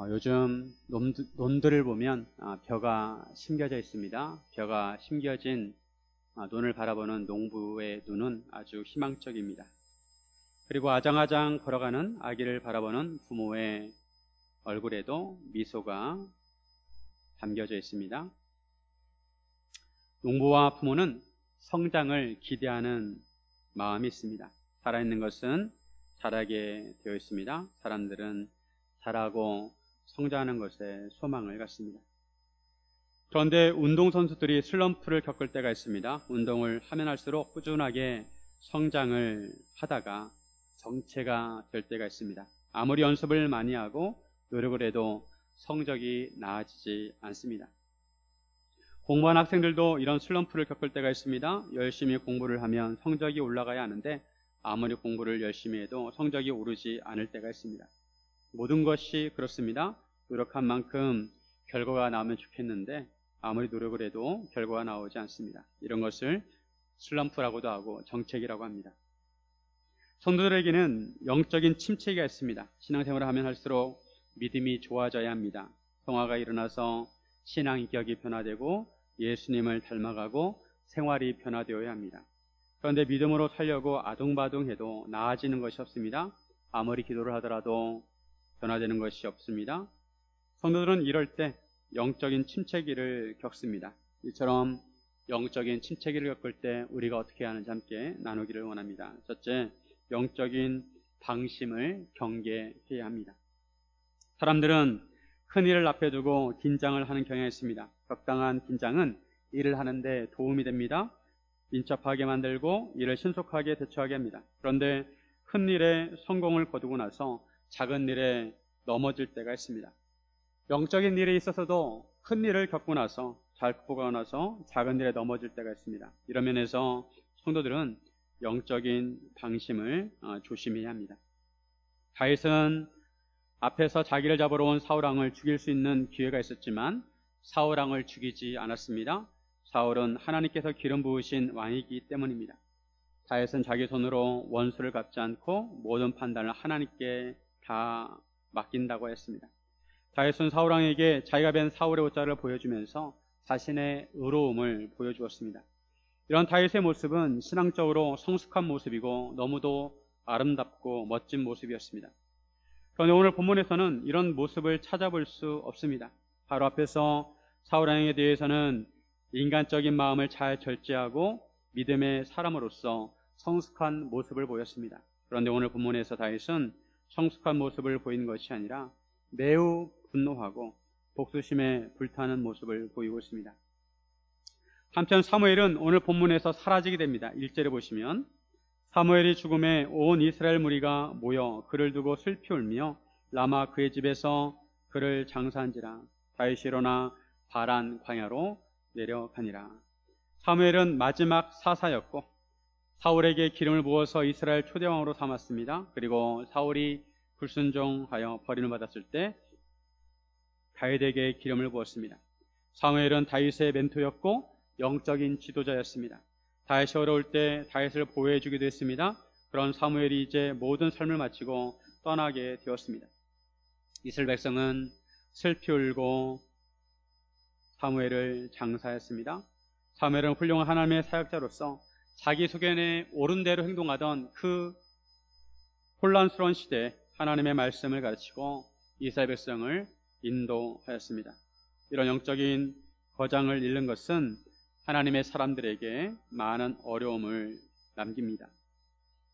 요즘 논들을 보면 벼가 심겨져 있습니다. 벼가 심겨진 논을 바라보는 농부의 눈은 아주 희망적입니다. 그리고 아장아장 걸어가는 아기를 바라보는 부모의 얼굴에도 미소가 담겨져 있습니다. 농부와 부모는 성장을 기대하는 마음이 있습니다. 살아있는 것은 자라게 되어 있습니다. 사람들은 자라고 성장하는 것에 소망을 갖습니다. 그런데 운동선수들이 슬럼프를 겪을 때가 있습니다. 운동을 하면 할수록 꾸준하게 성장을 하다가 정체가 될 때가 있습니다. 아무리 연습을 많이 하고 노력을 해도 성적이 나아지지 않습니다. 공부하는 학생들도 이런 슬럼프를 겪을 때가 있습니다. 열심히 공부를 하면 성적이 올라가야 하는데 아무리 공부를 열심히 해도 성적이 오르지 않을 때가 있습니다. 모든 것이 그렇습니다. 노력한 만큼 결과가 나오면 좋겠는데 아무리 노력을 해도 결과가 나오지 않습니다. 이런 것을 슬럼프라고도 하고 정체기라고 합니다. 성도들에게는 영적인 침체기가 있습니다. 신앙생활을 하면 할수록 믿음이 좋아져야 합니다. 성화가 일어나서 신앙 인격이 변화되고 예수님을 닮아가고 생활이 변화되어야 합니다. 그런데 믿음으로 살려고 아둥바둥해도 나아지는 것이 없습니다. 아무리 기도를 하더라도 변화되는 것이 없습니다. 성도들은 이럴 때 영적인 침체기를 겪습니다. 이처럼 영적인 침체기를 겪을 때 우리가 어떻게 하는지 함께 나누기를 원합니다. 첫째, 영적인 방심을 경계해야 합니다. 사람들은 큰 일을 앞에 두고 긴장을 하는 경향이 있습니다. 적당한 긴장은 일을 하는데 도움이 됩니다. 민첩하게 만들고 일을 신속하게 대처하게 합니다. 그런데 큰 일에 성공을 거두고 나서 작은 일에 넘어질 때가 있습니다. 영적인 일에 있어서도 큰 일을 겪고 나서 잘 극복하고 나서 작은 일에 넘어질 때가 있습니다. 이런 면에서 성도들은 영적인 방심을 조심해야 합니다. 다윗은 앞에서 자기를 잡으러 온 사울왕을 죽일 수 있는 기회가 있었지만 사울왕을 죽이지 않았습니다. 사울은 하나님께서 기름 부으신 왕이기 때문입니다. 다윗은 자기 손으로 원수를 갚지 않고 모든 판단을 하나님께 다 맡긴다고 했습니다. 다윗은 사울왕에게 자기가 뵌 사울의 옷자를 보여주면서 자신의 의로움을 보여주었습니다. 이런 다윗의 모습은 신앙적으로 성숙한 모습이고 너무도 아름답고 멋진 모습이었습니다. 그런데 오늘 본문에서는 이런 모습을 찾아볼 수 없습니다. 바로 앞에서 사울왕에 대해서는 인간적인 마음을 잘 절제하고 믿음의 사람으로서 성숙한 모습을 보였습니다. 그런데 오늘 본문에서 다윗은 성숙한 모습을 보인 것이 아니라 매우 분노하고 복수심에 불타는 모습을 보이고 있습니다. 한편 사무엘은 오늘 본문에서 사라지게 됩니다. 1절에 보시면 사무엘이 죽음에 온 이스라엘 무리가 모여 그를 두고 슬피 울며 라마 그의 집에서 그를 장사한지라. 다윗이 일어나 바란 광야로 내려가니라. 사무엘은 마지막 사사였고 사울에게 기름을 부어서 이스라엘 초대왕으로 삼았습니다. 그리고 사울이 불순종하여 버림을 받았을 때 다윗에게 기름을 부었습니다. 사무엘은 다윗의 멘토였고 영적인 지도자였습니다. 다윗이 어려울 때 다윗을 보호해 주기도 했습니다. 그런 사무엘이 이제 모든 삶을 마치고 떠나게 되었습니다. 이스라엘 백성은 슬피 울고 사무엘을 장사했습니다. 사무엘은 훌륭한 하나님의 사역자로서 자기 소견에 옳은 대로 행동하던 그 혼란스러운 시대에 하나님의 말씀을 가르치고 이스라엘 백성을 인도하였습니다. 이런 영적인 거장을 잃는 것은 하나님의 사람들에게 많은 어려움을 남깁니다.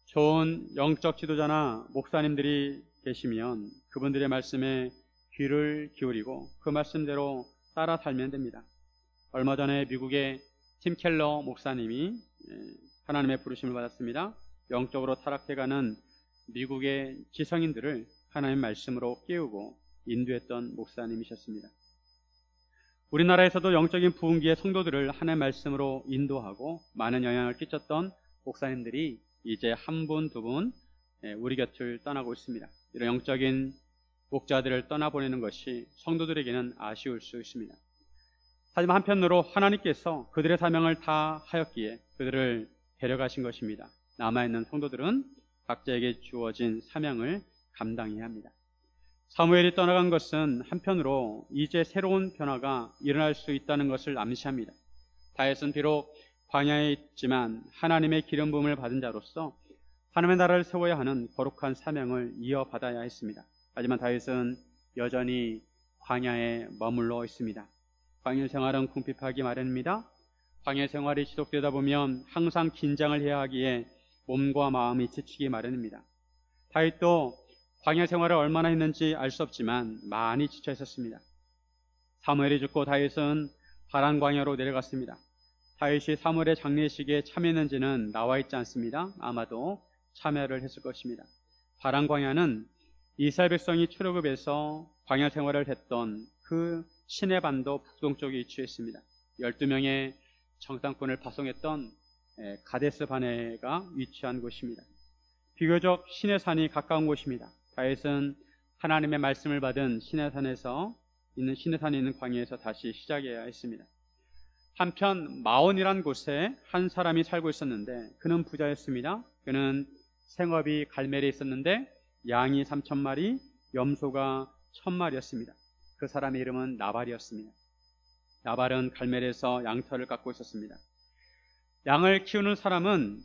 좋은 영적 지도자나 목사님들이 계시면 그분들의 말씀에 귀를 기울이고 그 말씀대로 따라 살면 됩니다. 얼마 전에 미국의 팀 켈러 목사님이 하나님의 부르심을 받았습니다. 영적으로 타락해가는 미국의 지성인들을 하나님의 말씀으로 깨우고 인도했던 목사님이셨습니다. 우리나라에서도 영적인 부흥기의 성도들을 하나님의 말씀으로 인도하고 많은 영향을 끼쳤던 목사님들이 이제 한 분, 두 분 우리 곁을 떠나고 있습니다. 이런 영적인 목자들을 떠나보내는 것이 성도들에게는 아쉬울 수 있습니다. 하지만 한편으로 하나님께서 그들의 사명을 다 하였기에 그들을 데려가신 것입니다. 남아있는 성도들은 각자에게 주어진 사명을 감당해야 합니다. 사무엘이 떠나간 것은 한편으로 이제 새로운 변화가 일어날 수 있다는 것을 암시합니다. 다윗은 비록 광야에 있지만 하나님의 기름 부음을 받은 자로서 하나님의 나라를 세워야 하는 거룩한 사명을 이어받아야 했습니다. 하지만 다윗은 여전히 광야에 머물러 있습니다. 광야 생활은 궁핍하기 마련입니다. 광야 생활이 지속되다 보면 항상 긴장을 해야 하기에 몸과 마음이 지치기 마련입니다. 다윗도 광야 생활을 얼마나 했는지 알 수 없지만 많이 지쳐 있었습니다. 사무엘이 죽고 다윗은 바란 광야로 내려갔습니다. 다윗이 사무엘의 장례식에 참여했는지는 나와 있지 않습니다. 아마도 참여를 했을 것입니다. 바란 광야는 이스라엘 백성이 출애굽에서 광야 생활을 했던 그 시내반도 북동쪽에 위치했습니다. 12명의 정탐꾼을 파송했던 가데스 바네가 위치한 곳입니다. 비교적 시내산이 가까운 곳입니다. 다윗은 하나님의 말씀을 받은 시내산에 있는 광야에서 다시 시작해야 했습니다. 한편 마온이란 곳에 한 사람이 살고 있었는데 그는 부자였습니다. 그는 생업이 갈멜에 있었는데 양이 3,000마리, 염소가 1,000마리였습니다. 그 사람의 이름은 나발이었습니다. 나발은 갈멜에서 양털을 깎고 있었습니다. 양을 키우는 사람은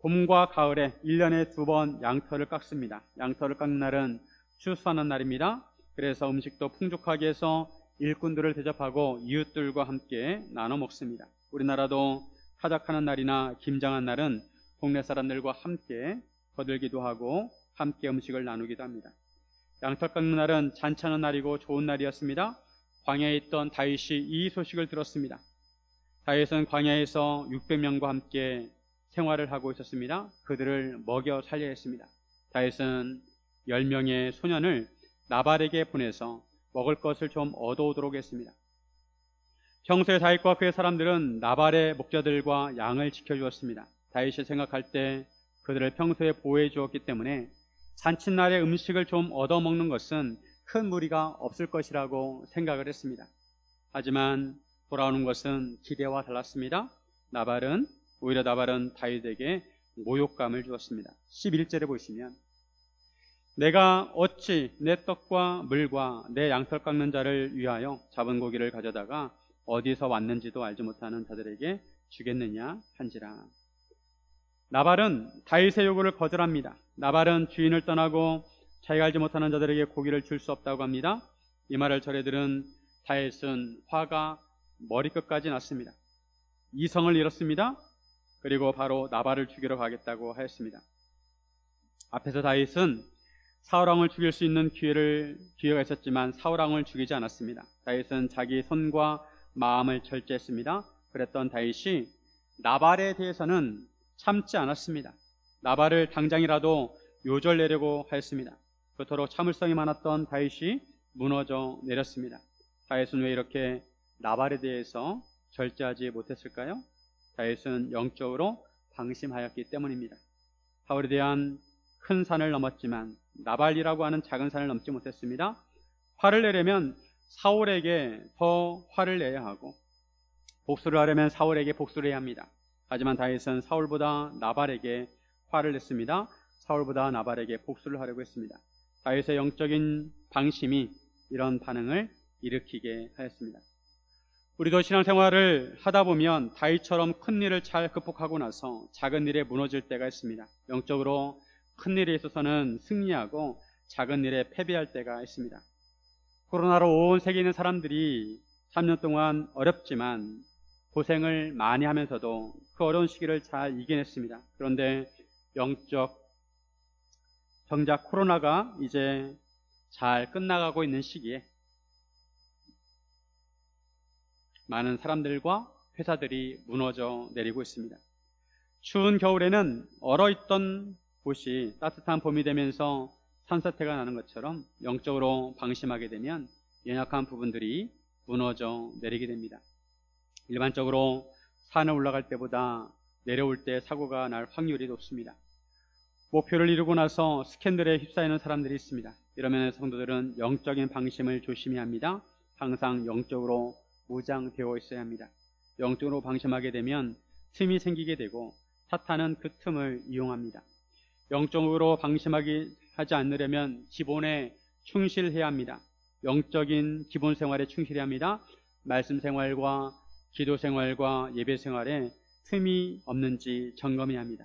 봄과 가을에 1년에 2번 양털을 깎습니다. 양털을 깎는 날은 추수하는 날입니다. 그래서 음식도 풍족하게 해서 일꾼들을 대접하고 이웃들과 함께 나눠 먹습니다. 우리나라도 타작하는 날이나 김장한 날은 동네 사람들과 함께 거들기도 하고 함께 음식을 나누기도 합니다. 양털 깎는 날은 잔치하는 날이고 좋은 날이었습니다. 광야에 있던 다윗이 이 소식을 들었습니다. 다윗은 광야에서 600명과 함께 생활을 하고 있었습니다. 그들을 먹여 살려야 했습니다. 다윗은 10명의 소년을 나발에게 보내서 먹을 것을 좀 얻어오도록 했습니다. 평소에 다윗과 그의 사람들은 나발의 목자들과 양을 지켜주었습니다. 다윗이 생각할 때 그들을 평소에 보호해 주었기 때문에 잔칫날에 음식을 좀 얻어먹는 것은 큰 무리가 없을 것이라고 생각을 했습니다. 하지만 돌아오는 것은 기대와 달랐습니다. 오히려 나발은 다윗에게 모욕감을 주었습니다. 11절에 보시면 내가 어찌 내 떡과 물과 내 양털 깎는 자를 위하여 잡은 고기를 가져다가 어디서 왔는지도 알지 못하는 자들에게 주겠느냐 한지라. 나발은 다윗의 요구를 거절합니다. 나발은 주인을 떠나고 자기가 알지 못하는 자들에게 고기를 줄 수 없다고 합니다. 이 말을 전해 들은 다윗은 화가 머리끝까지 났습니다. 이성을 잃었습니다. 그리고 바로 나발을 죽이러 가겠다고 하였습니다. 앞에서 다윗은 사울왕을 죽일 수 있는 기회가 있었지만 사울왕을 죽이지 않았습니다. 다윗은 자기 손과 마음을 절제했습니다. 그랬던 다윗이 나발에 대해서는 참지 않았습니다. 나발을 당장이라도 요절내려고 하였습니다. 그토록 참을성이 많았던 다윗이 무너져 내렸습니다. 다윗은 왜 이렇게 나발에 대해서 절제하지 못했을까요? 다윗은 영적으로 방심하였기 때문입니다. 사울에 대한 큰 산을 넘었지만 나발이라고 하는 작은 산을 넘지 못했습니다. 화를 내려면 사울에게 더 화를 내야 하고 복수를 하려면 사울에게 복수를 해야 합니다. 하지만 다윗은 사울보다 나발에게 화를 냈습니다. 사울보다 나발에게 복수를 하려고 했습니다. 다윗의 영적인 방심이 이런 반응을 일으키게 하였습니다. 우리도 신앙생활을 하다 보면 다윗처럼 큰 일을 잘 극복하고 나서 작은 일에 무너질 때가 있습니다. 영적으로 큰 일에 있어서는 승리하고 작은 일에 패배할 때가 있습니다. 코로나로 온 세계에 있는 사람들이 3년 동안 어렵지만 고생을 많이 하면서도 그 어려운 시기를 잘 이겨냈습니다. 그런데 정작 코로나가 이제 잘 끝나가고 있는 시기에 많은 사람들과 회사들이 무너져 내리고 있습니다. 추운 겨울에는 얼어있던 곳이 따뜻한 봄이 되면서 산사태가 나는 것처럼 영적으로 방심하게 되면 연약한 부분들이 무너져 내리게 됩니다. 일반적으로 산을 올라갈 때보다 내려올 때 사고가 날 확률이 높습니다. 목표를 이루고 나서 스캔들에 휩싸이는 사람들이 있습니다. 이러면 성도들은 영적인 방심을 조심해야 합니다. 항상 영적으로 무장되어 있어야 합니다. 영적으로 방심하게 되면 틈이 생기게 되고 사탄은 그 틈을 이용합니다. 영적으로 방심하지 않으려면 기본의 충실해야 합니다. 영적인 기본 생활에 충실해야 합니다. 말씀 생활과 기도 생활과 예배 생활에 틈이 없는지 점검해야 합니다.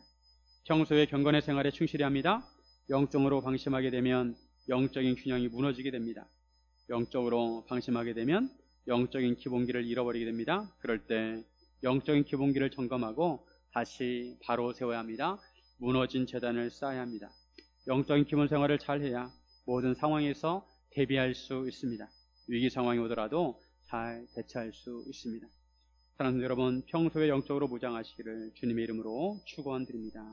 평소에 경건의 생활에 충실해야 합니다. 영적으로 방심하게 되면 영적인 균형이 무너지게 됩니다. 영적으로 방심하게 되면 영적인 기본기를 잃어버리게 됩니다. 그럴 때 영적인 기본기를 점검하고 다시 바로 세워야 합니다. 무너진 재단을 쌓아야 합니다. 영적인 기본 생활을 잘해야 모든 상황에서 대비할 수 있습니다. 위기 상황이 오더라도 잘 대처할 수 있습니다. 사랑하는 여러분, 평소에 영적으로 무장하시기를 주님의 이름으로 축원드립니다.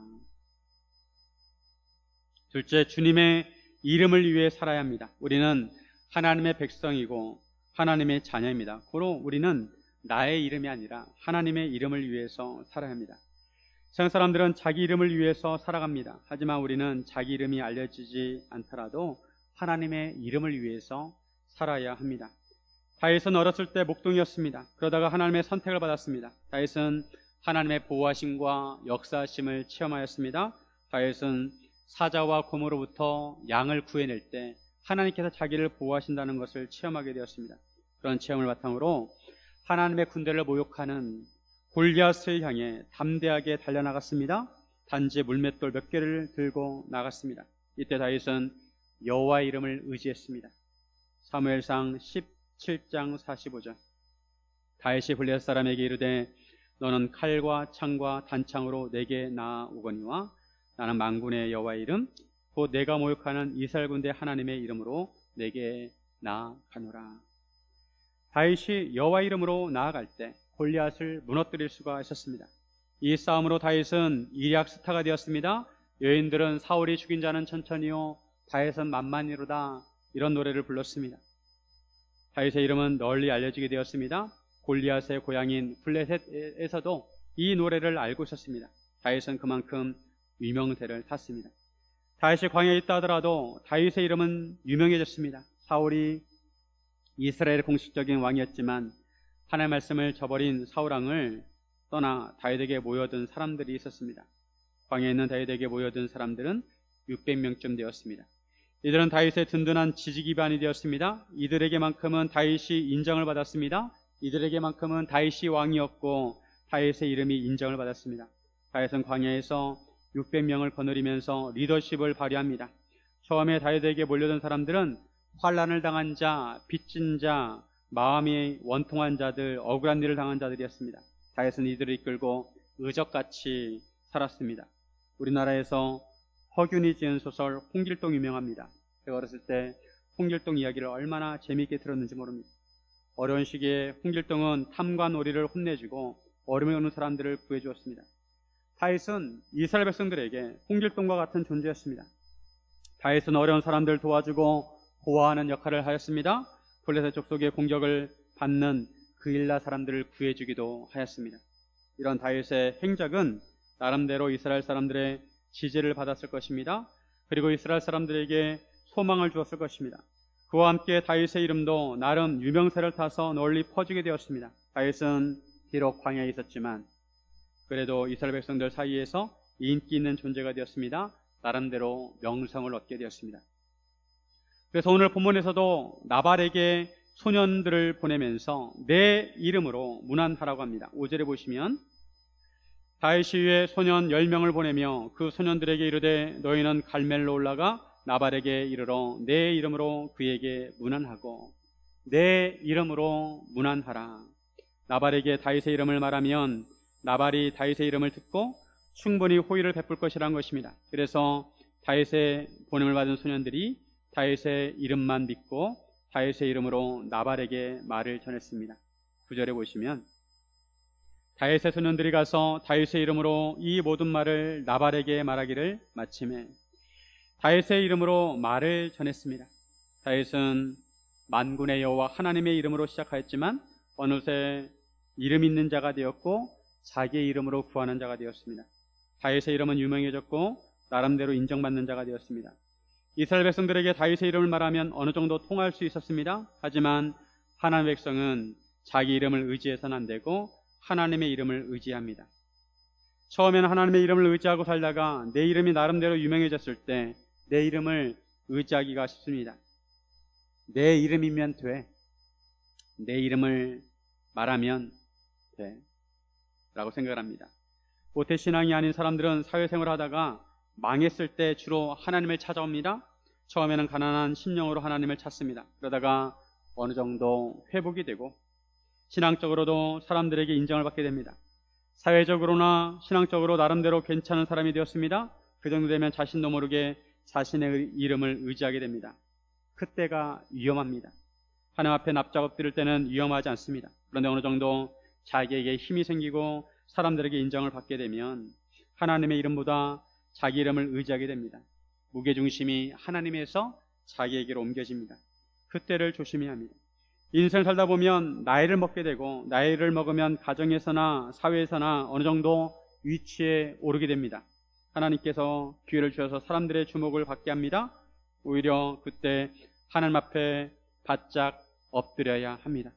둘째, 주님의 이름을 위해 살아야 합니다. 우리는 하나님의 백성이고 하나님의 자녀입니다. 고로 우리는 나의 이름이 아니라 하나님의 이름을 위해서 살아야 합니다. 세상 사람들은 자기 이름을 위해서 살아갑니다. 하지만 우리는 자기 이름이 알려지지 않더라도 하나님의 이름을 위해서 살아야 합니다. 다윗은 어렸을 때 목동이었습니다. 그러다가 하나님의 선택을 받았습니다. 다윗은 하나님의 보호하심과 역사하심을 체험하였습니다. 다윗은 사자와 곰으로부터 양을 구해낼 때 하나님께서 자기를 보호하신다는 것을 체험하게 되었습니다. 그런 체험을 바탕으로 하나님의 군대를 모욕하는 골리앗을 향해 담대하게 달려나갔습니다. 단지 물맷돌 몇 개를 들고 나갔습니다. 이때 다윗은 여호와의 이름을 의지했습니다. 사무엘상 17장 45절. 다윗이 블레셋 사람에게 이르되 너는 칼과 창과 단창으로 내게 나아오거니와 나는 만군의 여호와의 이름 곧 내가 모욕하는 이스라엘 군대 하나님의 이름으로 내게 나아가노라. 다윗이 여호와의 이름으로 나아갈 때 골리앗을 무너뜨릴 수가 있었습니다. 이 싸움으로 다윗은 이리악 스타가 되었습니다. 여인들은 사울이 죽인 자는 천천히요 다윗은 만만히로다 이런 노래를 불렀습니다. 다윗의 이름은 널리 알려지게 되었습니다. 골리앗의 고향인 블레셋에서도 이 노래를 알고 있었습니다. 다윗은 그만큼 유명세를 탔습니다. 다윗이 광야에 있다 하더라도 다윗의 이름은 유명해졌습니다. 사울이 이스라엘의 공식적인 왕이었지만 하나님의 말씀을 저버린 사울왕을 떠나 다윗에게 모여든 사람들이 있었습니다. 광야에 있는 다윗에게 모여든 사람들은 600명쯤 되었습니다. 이들은 다윗의 든든한 지지기반이 되었습니다. 이들에게만큼은 다윗이 인정을 받았습니다. 이들에게만큼은 다윗이 왕이었고 다윗의 이름이 인정을 받았습니다. 다윗은 광야에서 600명을 거느리면서 리더십을 발휘합니다. 처음에 다윗에게 몰려든 사람들은 환난을 당한 자, 빚진 자, 마음이 원통한 자들, 억울한 일을 당한 자들이었습니다. 다윗은 이들을 이끌고 의적같이 살았습니다. 우리나라에서 허균이 지은 소설 홍길동 유명합니다. 제가 어렸을 때 홍길동 이야기를 얼마나 재미있게 들었는지 모릅니다. 어려운 시기에 홍길동은 탐과 놀이를 혼내주고 어려움에 오는 사람들을 구해주었습니다. 다윗은 이스라엘 백성들에게 홍길동과 같은 존재였습니다. 다윗은 어려운 사람들을 도와주고 보호하는 역할을 하였습니다. 블레셋 족속의 공격을 받는 그일라 사람들을 구해주기도 하였습니다. 이런 다윗의 행적은 나름대로 이스라엘 사람들의 지지를 받았을 것입니다. 그리고 이스라엘 사람들에게 소망을 주었을 것입니다. 그와 함께 다윗의 이름도 나름 유명세를 타서 널리 퍼지게 되었습니다. 다윗은 비록 광야에 있었지만 그래도 이스라엘 백성들 사이에서 인기 있는 존재가 되었습니다. 나름대로 명성을 얻게 되었습니다. 그래서 오늘 본문에서도 나발에게 소년들을 보내면서 내 이름으로 문안하라고 합니다. 5절에 보시면 다윗이 위에 소년 10명을 보내며 그 소년들에게 이르되 너희는 갈멜로 올라가 나발에게 이르러 내 이름으로 그에게 문안하고 내 이름으로 문안하라. 나발에게 다윗의 이름을 말하면 나발이 다윗의 이름을 듣고 충분히 호의를 베풀 것이라는 것입니다. 그래서 다윗의 보냄을 받은 소년들이 다윗의 이름만 믿고 다윗의 이름으로 나발에게 말을 전했습니다. 9절에 보시면 다윗의 소년들이 가서 다윗의 이름으로 이 모든 말을 나발에게 말하기를 마침에 다윗의 이름으로 말을 전했습니다. 다윗은 만군의 여호와 하나님의 이름으로 시작하였지만 어느새 이름 있는 자가 되었고 자기의 이름으로 구하는 자가 되었습니다. 다윗의 이름은 유명해졌고 나름대로 인정받는 자가 되었습니다. 이스라엘 백성들에게 다윗의 이름을 말하면 어느 정도 통할 수 있었습니다. 하지만 하나님의 백성은 자기 이름을 의지해서는 안 되고 하나님의 이름을 의지합니다. 처음에는 하나님의 이름을 의지하고 살다가 내 이름이 나름대로 유명해졌을 때 내 이름을 의지하기가 쉽습니다. 내 이름이면 돼. 내 이름을 말하면 돼. 라고 생각을 합니다. 모태신앙이 아닌 사람들은 사회생활을 하다가 망했을 때 주로 하나님을 찾아옵니다. 처음에는 가난한 심령으로 하나님을 찾습니다. 그러다가 어느 정도 회복이 되고 신앙적으로도 사람들에게 인정을 받게 됩니다. 사회적으로나 신앙적으로 나름대로 괜찮은 사람이 되었습니다. 그 정도 되면 자신도 모르게 자신의 이름을 의지하게 됩니다. 그때가 위험합니다. 하나님 앞에 납작 엎드릴 때는 위험하지 않습니다. 그런데 어느 정도 자기에게 힘이 생기고 사람들에게 인정을 받게 되면 하나님의 이름보다 자기 이름을 의지하게 됩니다. 무게중심이 하나님에서 자기에게로 옮겨집니다. 그때를 조심해야 합니다. 인생을 살다 보면 나이를 먹게 되고 나이를 먹으면 가정에서나 사회에서나 어느 정도 위치에 오르게 됩니다. 하나님께서 기회를 주셔서 사람들의 주목을 받게 합니다. 오히려 그때 하나님 앞에 바짝 엎드려야 합니다.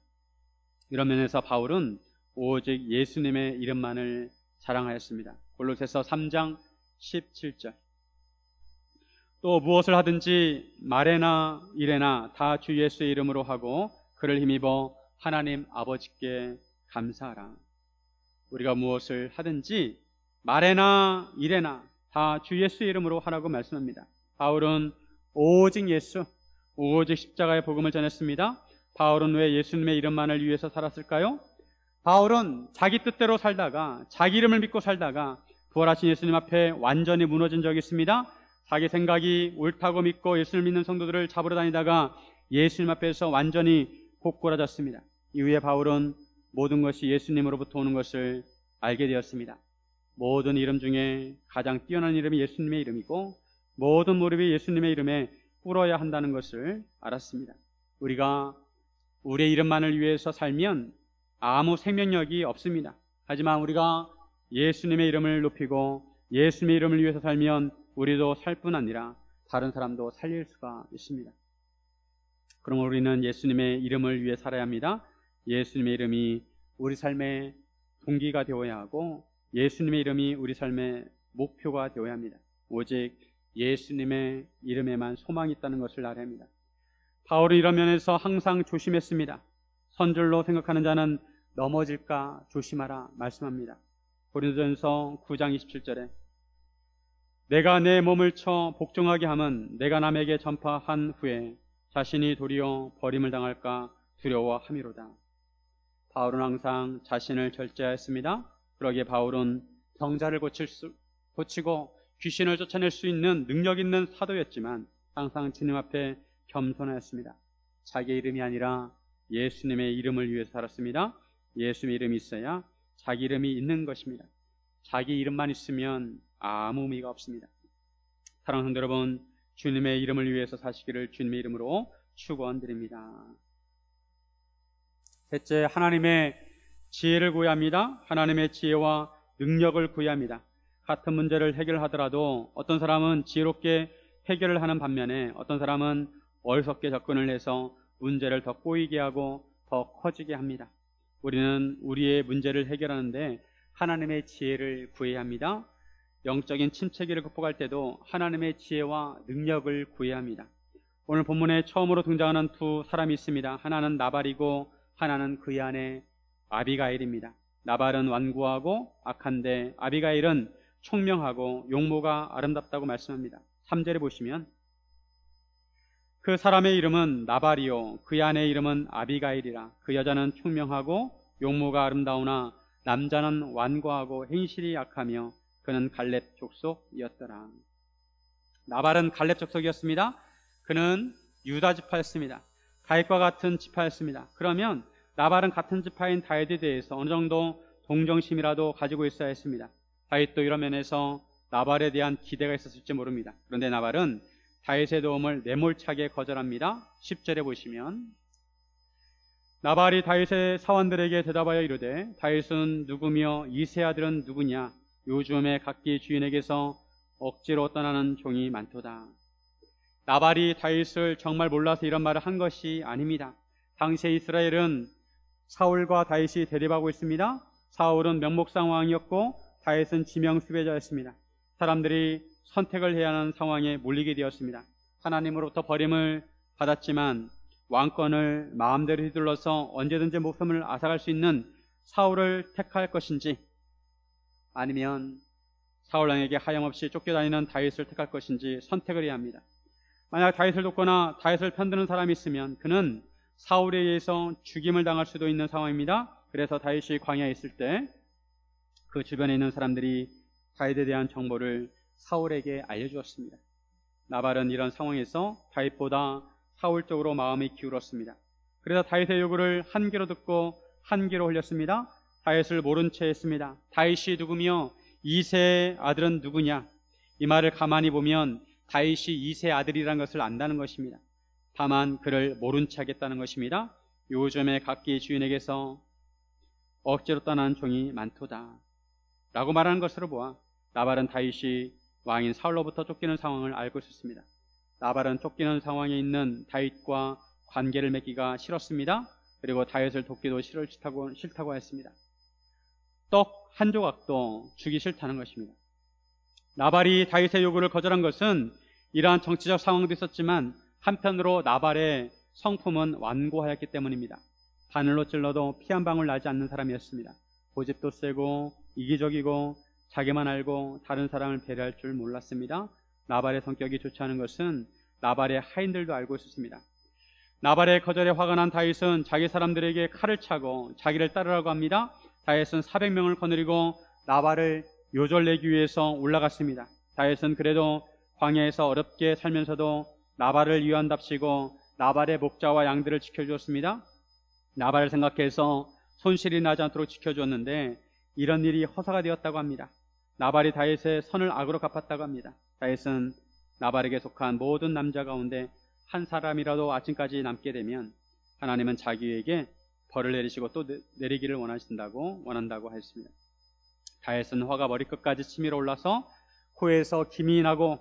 이런 면에서 바울은 오직 예수님의 이름만을 자랑하였습니다. 골로새서 3장 17절. 또 무엇을 하든지 말에나 일에나 다 주 예수의 이름으로 하고 그를 힘입어 하나님 아버지께 감사하라. 우리가 무엇을 하든지 말에나 일에나 다 주 예수의 이름으로 하라고 말씀합니다. 바울은 오직 예수, 오직 십자가의 복음을 전했습니다. 바울은 왜 예수님의 이름만을 위해서 살았을까요? 바울은 자기 뜻대로 살다가 자기 이름을 믿고 살다가 부활하신 예수님 앞에 완전히 무너진 적이 있습니다. 자기 생각이 옳다고 믿고 예수를 믿는 성도들을 잡으러 다니다가 예수님 앞에서 완전히 고꾸라졌습니다. 이후에 바울은 모든 것이 예수님으로부터 오는 것을 알게 되었습니다. 모든 이름 중에 가장 뛰어난 이름이 예수님의 이름이고 모든 무릎이 예수님의 이름에 꿇어야 한다는 것을 알았습니다. 우리가 우리의 이름만을 위해서 살면 아무 생명력이 없습니다. 하지만 우리가 예수님의 이름을 높이고 예수님의 이름을 위해서 살면 우리도 살 뿐 아니라 다른 사람도 살릴 수가 있습니다. 그럼 우리는 예수님의 이름을 위해 살아야 합니다. 예수님의 이름이 우리 삶의 동기가 되어야 하고 예수님의 이름이 우리 삶의 목표가 되어야 합니다. 오직 예수님의 이름에만 소망이 있다는 것을 알아야 합니다. 바울은 이런 면에서 항상 조심했습니다. 선줄로 생각하는 자는 넘어질까 조심하라 말씀합니다. 고린도전서 9장 27절에 내가 내 몸을 쳐 복종하게 함은 내가 남에게 전파한 후에 자신이 도리어 버림을 당할까 두려워함이로다. 바울은 항상 자신을 절제하였습니다. 그러기에 바울은 병자를 고치고 귀신을 쫓아낼 수 있는 능력 있는 사도였지만 항상 주님 앞에 겸손하였습니다. 자기의 이름이 아니라 예수님의 이름을 위해서 살았습니다. 예수님의 이름이 있어야 자기 이름이 있는 것입니다. 자기 이름만 있으면 아무 의미가 없습니다. 사랑하는 성도 여러분, 주님의 이름을 위해서 사시기를 주님의 이름으로 축원드립니다. 셋째, 하나님의 지혜를 구해야 합니다. 하나님의 지혜와 능력을 구해야 합니다. 같은 문제를 해결하더라도 어떤 사람은 지혜롭게 해결을 하는 반면에 어떤 사람은 어리석게 접근을 해서 문제를 더 꼬이게 하고 더 커지게 합니다. 우리는 우리의 문제를 해결하는데 하나님의 지혜를 구해야 합니다. 영적인 침체기를 극복할 때도 하나님의 지혜와 능력을 구해야 합니다. 오늘 본문에 처음으로 등장하는 두 사람이 있습니다. 하나는 나발이고 하나는 그의 아내 아비가일입니다. 나발은 완고하고 악한데 아비가일은 총명하고 용모가 아름답다고 말씀합니다. 3절에 보시면 그 사람의 이름은 나발이요 그의 아내의 이름은 아비가일이라. 그 여자는 총명하고 용모가 아름다우나 남자는 완고하고 행실이 약하며 그는 갈렙 족속이었더라. 나발은 갈렙 족속이었습니다. 그는 유다 지파였습니다. 다윗과 같은 지파였습니다. 그러면 나발은 같은 지파인 다윗에 대해서 어느 정도 동정심이라도 가지고 있어야 했습니다. 다윗도 이런 면에서 나발에 대한 기대가 있었을지 모릅니다. 그런데 나발은 다윗의 도움을 내몰차게 거절합니다. 10절에 보시면 나발이 다윗의 사원들에게 대답하여 이르되 다윗은 누구며 이세 아들은 누구냐? 요즘에 각기 주인에게서 억지로 떠나는 종이 많도다. 나발이 다윗을 정말 몰라서 이런 말을 한 것이 아닙니다. 당시에 이스라엘은 사울과 다윗이 대립하고 있습니다. 사울은 명목상 왕이었고 다윗은 지명 수배자였습니다. 사람들이 선택을 해야 하는 상황에 몰리게 되었습니다. 하나님으로부터 버림을 받았지만 왕권을 마음대로 휘둘러서 언제든지 목숨을 앗아갈 수 있는 사울을 택할 것인지, 아니면 사울 왕에게 하염없이 쫓겨다니는 다윗을 택할 것인지 선택을 해야 합니다. 만약 다윗을 돕거나 다윗을 편드는 사람이 있으면 그는 사울에 의해서 죽임을 당할 수도 있는 상황입니다. 그래서 다윗이 광야에 있을 때 그 주변에 있는 사람들이 다윗에 대한 정보를 사울에게 알려주었습니다. 나발은 이런 상황에서 다윗보다 사울 쪽으로 마음이 기울었습니다. 그래서 다윗의 요구를 한 귀로 듣고 한 귀로 흘렸습니다. 다윗을 모른 채 했습니다. 다윗이 누구며 이새의 아들은 누구냐? 이 말을 가만히 보면 다윗이 이새의 아들이라는 것을 안다는 것입니다. 다만 그를 모른 채 하겠다는 것입니다. 요즘에 각기 주인에게서 억지로 떠나는 종이 많도다 라고 말하는 것으로 보아 나발은 다윗이 왕인 사울로부터 쫓기는 상황을 알고 있었습니다. 나발은 쫓기는 상황에 있는 다윗과 관계를 맺기가 싫었습니다. 그리고 다윗을 돕기도 싫다고 했습니다. 떡 한 조각도 주기 싫다는 것입니다. 나발이 다윗의 요구를 거절한 것은 이러한 정치적 상황도 있었지만 한편으로 나발의 성품은 완고하였기 때문입니다. 바늘로 찔러도 피 한 방울 나지 않는 사람이었습니다. 고집도 세고 이기적이고 자기만 알고 다른 사람을 배려할 줄 몰랐습니다. 나발의 성격이 좋지 않은 것은 나발의 하인들도 알고 있었습니다. 나발의 거절에 화가 난 다윗은 자기 사람들에게 칼을 차고 자기를 따르라고 합니다. 다윗은 400명을 거느리고 나발을 요절내기 위해서 올라갔습니다. 다윗은 그래도 광야에서 어렵게 살면서도 나발을 위한답시고 나발의 목자와 양들을 지켜주었습니다. 나발을 생각해서 손실이 나지 않도록 지켜주었는데 이런 일이 허사가 되었다고 합니다. 나발이 다윗의 선을 악으로 갚았다고 합니다. 다윗은 나발에게 속한 모든 남자 가운데 한 사람이라도 아침까지 남게 되면 하나님은 자기에게 벌을 내리시고 또 내리기를 원한다고 했습니다. 다윗은 화가 머리끝까지 치밀어 올라서 코에서 김이 나고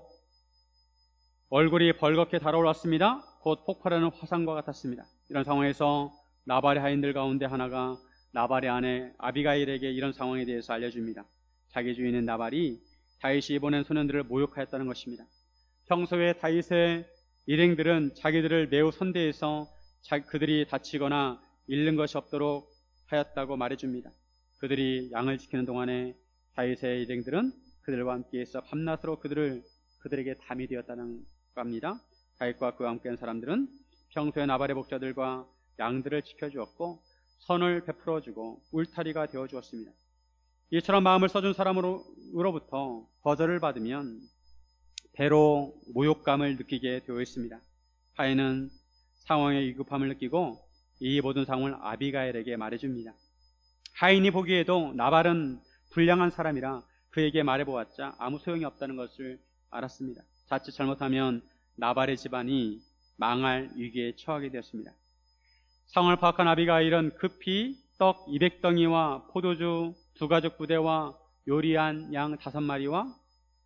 얼굴이 벌겋게 달아올랐습니다. 곧 폭발하는 화산과 같았습니다. 이런 상황에서 나발의 하인들 가운데 하나가 나발의 아내 아비가일에게 이런 상황에 대해서 알려줍니다. 자기 주인인 나발이 다윗이 보낸 소년들을 모욕하였다는 것입니다. 평소에 다윗의 일행들은 자기들을 매우 선대해서 그들이 다치거나 잃는 것이 없도록 하였다고 말해줍니다. 그들이 양을 지키는 동안에 다윗의 일행들은 그들과 함께해서 밤낮으로 그들에게 담이 되었다는 겁니다. 다윗과 그와 함께한 사람들은 평소에 나발의 목자들과 양들을 지켜주었고 선을 베풀어주고 울타리가 되어주었습니다. 이처럼 마음을 써준 사람으로부터 거절을 받으면 배로 모욕감을 느끼게 되어 있습니다. 하인은 상황의 위급함을 느끼고 이 모든 상황을 아비가일에게 말해줍니다. 하인이 보기에도 나발은 불량한 사람이라 그에게 말해보았자 아무 소용이 없다는 것을 알았습니다. 자칫 잘못하면 나발의 집안이 망할 위기에 처하게 되었습니다. 상황을 파악한 아비가일은 급히 떡 200덩이와 포도주 2가죽 부대와 요리한 양 5마리와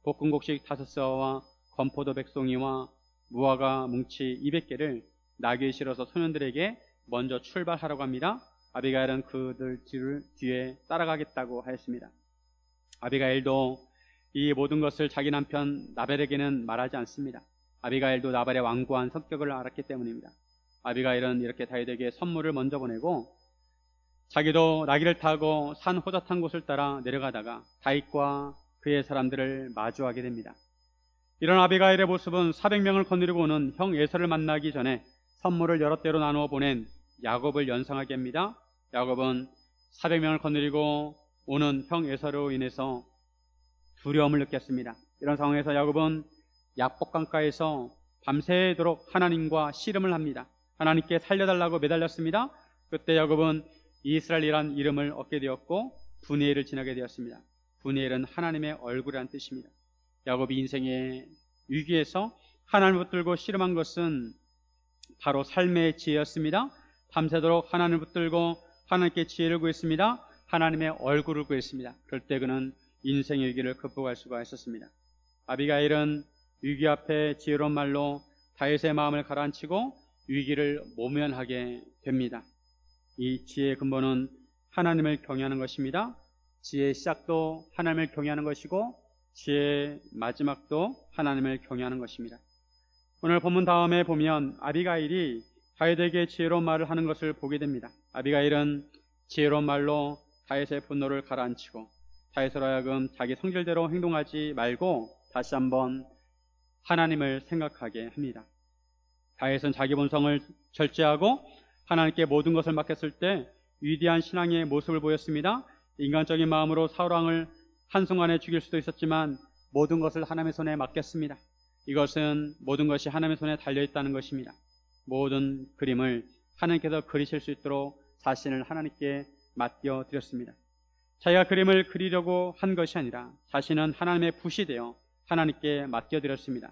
볶은 곡식 5서와 건포도 100송이와 무화과 뭉치 200개를 나귀에 실어서 소년들에게 먼저 출발하라고 합니다. 아비가일은 그들 뒤에 따라가겠다고 하였습니다. 아비가일도 이 모든 것을 자기 남편 나발에게는 말하지 않습니다. 아비가일도 나발의 완고한 성격을 알았기 때문입니다. 아비가일은 이렇게 다윗에게 선물을 먼저 보내고 자기도 나귀를 타고 산 호젓한 곳을 따라 내려가다가 다윗과 그의 사람들을 마주하게 됩니다. 이런 아비가일의 모습은 400명을 거느리고 오는 형 에서를 만나기 전에 선물을 여러 대로 나누어 보낸 야곱을 연상하게 합니다. 야곱은 400명을 거느리고 오는 형 에서로 인해서 두려움을 느꼈습니다. 이런 상황에서 야곱은 약복강가에서 밤새도록 하나님과 씨름을 합니다. 하나님께 살려달라고 매달렸습니다. 그때 야곱은 이스라엘이란 이름을 얻게 되었고 분이엘을 지나게 되었습니다. 분이엘은 하나님의 얼굴이라는 뜻입니다. 야곱이 인생의 위기에서 하나님을 붙들고 씨름한 것은 바로 삶의 지혜였습니다. 밤새도록 하나님을 붙들고 하나님께 지혜를 구했습니다. 하나님의 얼굴을 구했습니다. 그럴 때 그는 인생의 위기를 극복할 수가 있었습니다. 아비가일은 위기 앞에 지혜로운 말로 다윗의 마음을 가라앉히고 위기를 모면하게 됩니다. 이 지혜의 근본은 하나님을 경외하는 것입니다. 지혜의 시작도 하나님을 경외하는 것이고 지혜의 마지막도 하나님을 경외하는 것입니다. 오늘 본문 다음에 보면 아비가일이 다윗에게 지혜로운 말을 하는 것을 보게 됩니다. 아비가일은 지혜로운 말로 다윗의 분노를 가라앉히고 다윗으로 하여금 자기 성질대로 행동하지 말고 다시 한번 하나님을 생각하게 합니다. 다윗은 자기 본성을 절제하고 하나님께 모든 것을 맡겼을 때 위대한 신앙의 모습을 보였습니다. 인간적인 마음으로 사울왕을 한순간에 죽일 수도 있었지만 모든 것을 하나님의 손에 맡겼습니다. 이것은 모든 것이 하나님의 손에 달려있다는 것입니다. 모든 그림을 하나님께서 그리실 수 있도록 자신을 하나님께 맡겨드렸습니다. 자기가 그림을 그리려고 한 것이 아니라 자신은 하나님의 붓이 되어 하나님께 맡겨드렸습니다.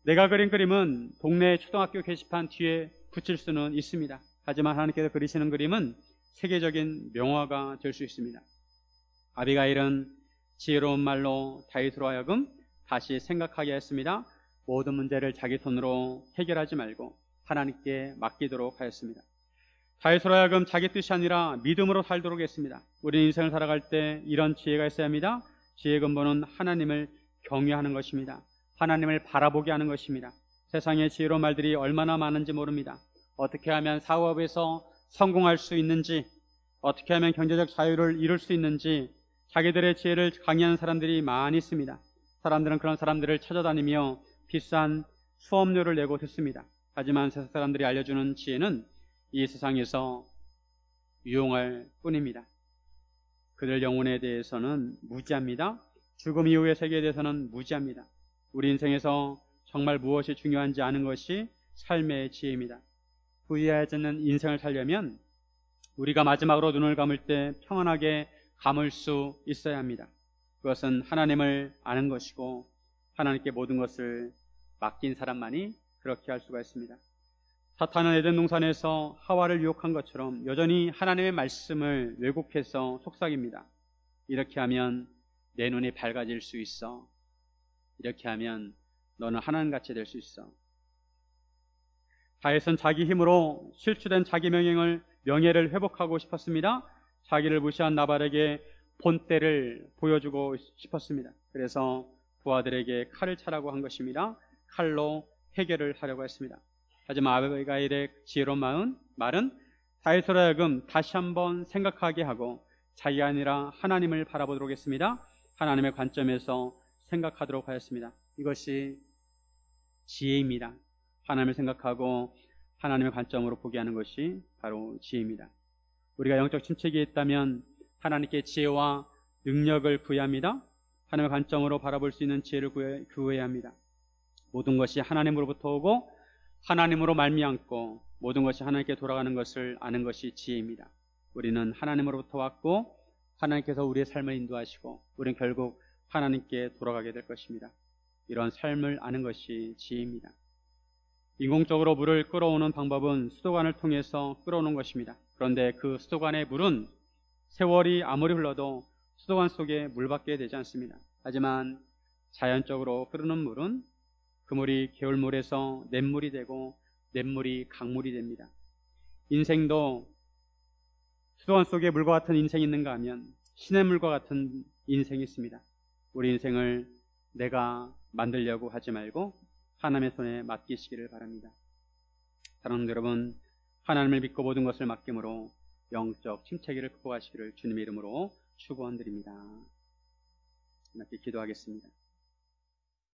내가 그린 그림은 동네 초등학교 게시판 뒤에 붙일 수는 있습니다. 하지만 하나님께서 그리시는 그림은 세계적인 명화가 될 수 있습니다. 아비가일은 지혜로운 말로 다윗으로 하여금 다시 생각하게 했습니다. 모든 문제를 자기 손으로 해결하지 말고 하나님께 맡기도록 하였습니다. 다윗으로 하여금 자기 뜻이 아니라 믿음으로 살도록 했습니다. 우리 인생을 살아갈 때 이런 지혜가 있어야 합니다. 지혜의 근본은 하나님을 경외하는 것입니다. 하나님을 바라보게 하는 것입니다. 세상에 지혜로운 말들이 얼마나 많은지 모릅니다. 어떻게 하면 사업에서 성공할 수 있는지, 어떻게 하면 경제적 자유를 이룰 수 있는지 자기들의 지혜를 강의하는 사람들이 많이 있습니다. 사람들은 그런 사람들을 찾아다니며 비싼 수업료를 내고 듣습니다. 하지만 세상 사람들이 알려주는 지혜는 이 세상에서 유용할 뿐입니다. 그들 영혼에 대해서는 무지합니다. 죽음 이후의 세계에 대해서는 무지합니다. 우리 인생에서 정말 무엇이 중요한지 아는 것이 삶의 지혜입니다. 부유하지 않는 인생을 살려면 우리가 마지막으로 눈을 감을 때 평안하게 감을 수 있어야 합니다. 그것은 하나님을 아는 것이고 하나님께 모든 것을 맡긴 사람만이 그렇게 할 수가 있습니다. 사탄은 에덴 동산에서 하와를 유혹한 것처럼 여전히 하나님의 말씀을 왜곡해서 속삭입니다. 이렇게 하면 내 눈이 밝아질 수 있어. 이렇게 하면 너는 하나님같이 될 수 있어. 다윗은 자기 힘으로 실추된 자기 명예를 회복하고 싶었습니다. 자기를 무시한 나발에게 본때를 보여주고 싶었습니다. 그래서 부하들에게 칼을 차라고 한 것입니다. 칼로 해결을 하려고 했습니다. 하지만 아비가일의 지혜로운 말은 다윗으로 하여금 다시 한번 생각하게 하고 자기가 아니라 하나님을 바라보도록 했습니다. 하나님의 관점에서 생각하도록 하였습니다. 이것이 지혜입니다. 하나님을 생각하고 하나님의 관점으로 보게 하는 것이 바로 지혜입니다. 우리가 영적 침체기에 있다면 하나님께 지혜와 능력을 구해야 합니다. 하나님의 관점으로 바라볼 수 있는 지혜를 구해야 합니다. 모든 것이 하나님으로부터 오고 하나님으로 말미암고 모든 것이 하나님께 돌아가는 것을 아는 것이 지혜입니다. 우리는 하나님으로부터 왔고 하나님께서 우리의 삶을 인도하시고 우리는 결국 하나님께 돌아가게 될 것입니다. 이런 삶을 아는 것이 지혜입니다. 인공적으로 물을 끌어오는 방법은 수도관을 통해서 끌어오는 것입니다. 그런데 그 수도관의 물은 세월이 아무리 흘러도 수도관 속에 물밖에 되지 않습니다. 하지만 자연적으로 흐르는 물은 그 물이 개울물에서 냇물이 되고 냇물이 강물이 됩니다. 인생도 수도관 속에 물과 같은 인생이 있는가 하면 시냇물과 같은 인생이 있습니다. 우리 인생을 내가 만들려고 하지 말고 하나님의 손에 맡기시기를 바랍니다. 사랑하는 여러분, 하나님을 믿고 모든 것을 맡김으로 영적 침체기를 극복하시기를 주님의 이름으로 축원드립니다. 이렇게 기도하겠습니다.